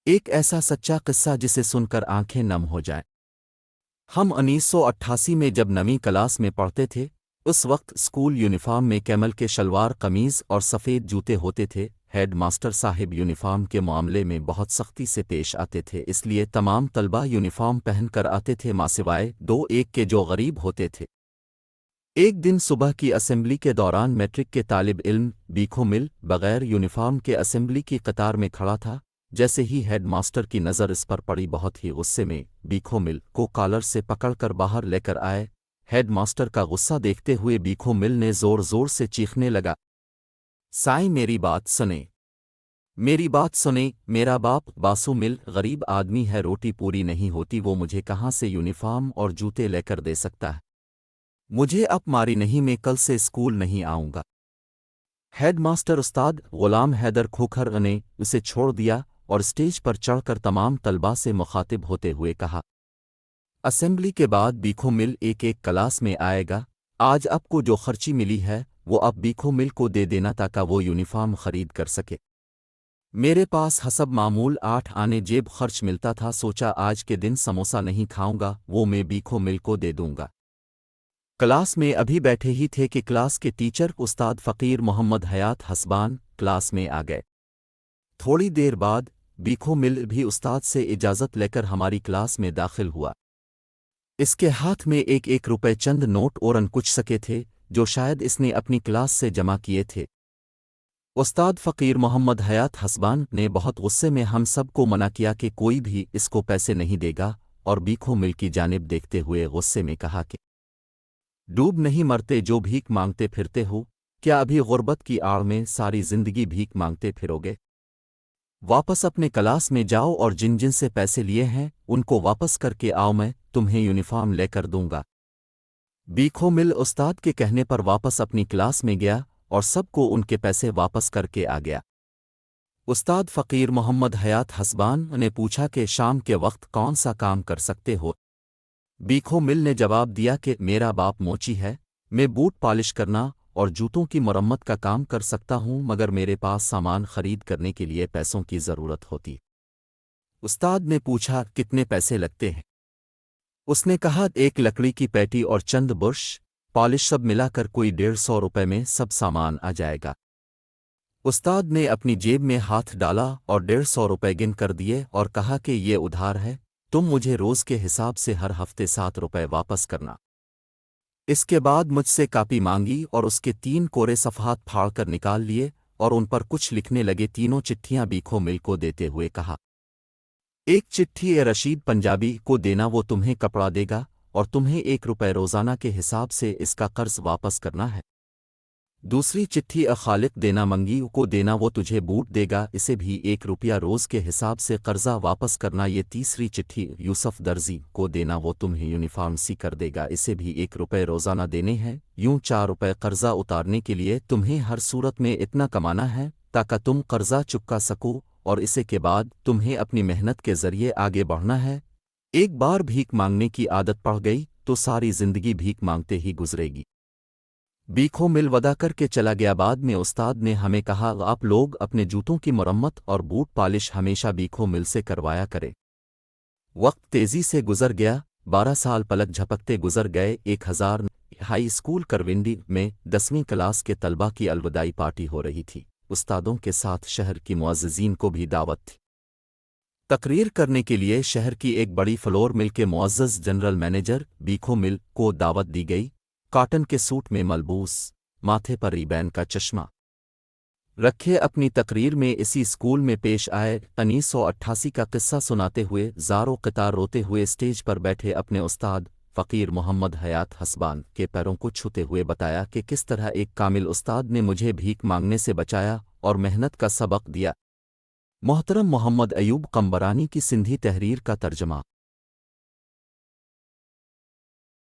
ایک ایسا سچا قصہ جسے سن کر آنکھیں نم ہو جائیں۔ ہم 1988 میں جب نویں کلاس میں پڑھتے تھے، اس وقت اسکول یونیفارم میں کیمل کے شلوار قمیض اور سفید جوتے ہوتے تھے۔ ہیڈ ماسٹر صاحب یونیفارم کے معاملے میں بہت سختی سے پیش آتے تھے، اس لیے تمام طلبہ یونیفارم پہن کر آتے تھے ماں سوائے دو ایک کے جو غریب ہوتے تھے۔ ایک دن صبح کی اسمبلی کے دوران میٹرک کے طالب علم بیکھو مل بغیر یونیفارم کے اسمبلی کی قطار میں کھڑا تھا۔ جیسے ہی ہیڈ ماسٹر کی نظر اس پر پڑی، بہت ہی غصے میں بیکھو مل کو کالر سے پکڑ کر باہر لے کر آئے۔ ہیڈ ماسٹر کا غصہ دیکھتے ہوئے بیکھو مل نے زور زور سے چیخنے لگا، سائیں میری بات سنیں، میری بات سنیں، میرا باپ باسو مل غریب آدمی ہے، روٹی پوری نہیں ہوتی، وہ مجھے کہاں سے یونیفارم اور جوتے لے کر دے سکتا ہے؟ مجھے اب ماری نہیں، میں کل سے اسکول نہیں آؤں گا۔ ہیڈ ماسٹر استاد غلام حیدر کھوکھر نے اسے چھوڑ دیا اور اسٹیج پر چڑھ کر تمام طلباء سے مخاطب ہوتے ہوئے کہا، اسمبلی کے بعد بیکھو مل ایک ایک کلاس میں آئے گا۔ آج آپ کو جو خرچی ملی ہے وہ آپ بیکھو مل کو دے دینا تاکہ وہ یونیفارم خرید کر سکے۔ میرے پاس حسب معمول 8 آنے جیب خرچ ملتا تھا، سوچا آج کے دن سموسہ نہیں کھاؤں گا، وہ میں بیکھو مل کو دے دوں گا۔ کلاس میں ابھی بیٹھے ہی تھے کہ کلاس کے ٹیچر استاد فقیر محمد حیات حسبان کلاس میں آ گئے۔ تھوڑی دیر بعد بیکھو مل بھی استاد سے اجازت لے کر ہماری کلاس میں داخل ہوا۔ اس کے ہاتھ میں ایک ایک روپے چند نوٹ اور کچھ سکے تھے جو شاید اس نے اپنی کلاس سے جمع کیے تھے۔ استاد فقیر محمد حیات حسبان نے بہت غصے میں ہم سب کو منع کیا کہ کوئی بھی اس کو پیسے نہیں دے گا، اور بیکھو مل کی جانب دیکھتے ہوئے غصے میں کہا کہ ڈوب نہیں مرتے جو بھیک مانگتے پھرتے ہو، کیا ابھی غربت کی آڑ میں ساری زندگی بھیک مانگتے پھرو گے؟ واپس اپنے کلاس میں جاؤ اور جن جن سے پیسے لیے ہیں ان کو واپس کر کے آؤ، میں تمہیں یونیفارم لے کر دوں گا۔ بیکھو مل استاد کے کہنے پر واپس اپنی کلاس میں گیا اور سب کو ان کے پیسے واپس کر کے آ گیا۔ استاد فقیر محمد حیات حسبان نے پوچھا کہ شام کے وقت کون سا کام کر سکتے ہو؟ بیکھو مل نے جواب دیا کہ میرا باپ موچی ہے، میں بوٹ پالش کرنا اور جوتوں کی مرمت کا کام کر سکتا ہوں، مگر میرے پاس سامان خرید کرنے کے لیے پیسوں کی ضرورت ہوتی۔ استاد نے پوچھا کتنے پیسے لگتے ہیں؟ اس نے کہا ایک لکڑی کی پیٹی اور چند برش پالش سب ملا کر کوئی 150 روپے میں سب سامان آ جائے گا۔ استاد نے اپنی جیب میں ہاتھ ڈالا اور 150 روپے گن کر دیے اور کہا کہ یہ ادھار ہے، تم مجھے روز کے حساب سے ہر ہفتے 7 روپے واپس کرنا۔ اس کے بعد مجھ سے کاپی مانگی اور اس کے 3 کورے صفحات پھاڑ کر نکال لیے اور ان پر کچھ لکھنے لگے۔ تینوں چٹھیاں بیکھو مل کو دیتے ہوئے کہا، ایک چٹھی اے رشید پنجابی کو دینا، وہ تمہیں کپڑا دے گا اور تمہیں 1 روپے روزانہ کے حساب سے اس کا قرض واپس کرنا ہے۔ دوسری چٹھی اے خالق دینا منگی کو دینا، وہ تجھے بوٹ دے گا، اسے بھی 1 روپیہ روز کے حساب سے قرضہ واپس کرنا۔ یہ تیسری چٹھی یوسف درزی کو دینا، وہ تمہیں یونیفارم سی کر دے گا، اسے بھی 1 روپے روزانہ دینے ہیں۔ یوں 4 روپے قرضہ اتارنے کے لیے تمہیں ہر صورت میں اتنا کمانا ہے تاکہ تم قرضہ چکا سکو، اور اسے کے بعد تمہیں اپنی محنت کے ذریعے آگے بڑھنا ہے۔ ایک بار بھیک مانگنے کی عادت پڑ گئی تو ساری زندگی بھیک مانگتے ہی گزرے گی۔ بیکھو مل ودا کر کے چلا گیا۔ بعد میں استاد نے ہمیں کہا آپ لوگ اپنے جوتوں کی مرمت اور بوٹ پالش ہمیشہ بیکھو مل سے کروایا کرے۔ وقت تیزی سے گزر گیا، 12 سال پلک جھپکتے گزر گئے۔ 1000 ہائی اسکول کرونڈی میں 10ویں کلاس کے طلبہ کی الوداعی پارٹی ہو رہی تھی۔ استادوں کے ساتھ شہر کی معززین کو بھی دعوت تھی۔ تقریر کرنے کے لیے شہر کی ایک بڑی فلور مل کے معزز جنرل مینیجر بیکھو مل کو دعوت دی گئی۔ کاٹن کے سوٹ میں ملبوس، ماتھے پر ریبین کا چشمہ رکھے اپنی تقریر میں اسی اسکول میں پیش آئے۔ 1988 کا قصہ سناتے ہوئے زاروں قطار روتے ہوئے اسٹیج پر بیٹھے اپنے استاد فقیر محمد حیات حسبان کے پیروں کو چھوتے ہوئے بتایا کہ کس طرح ایک کامل استاد نے مجھے بھیک مانگنے سے بچایا اور محنت کا سبق دیا۔ محترم محمد ایوب قمبرانی کی سندھی تحریر کا ترجمہ۔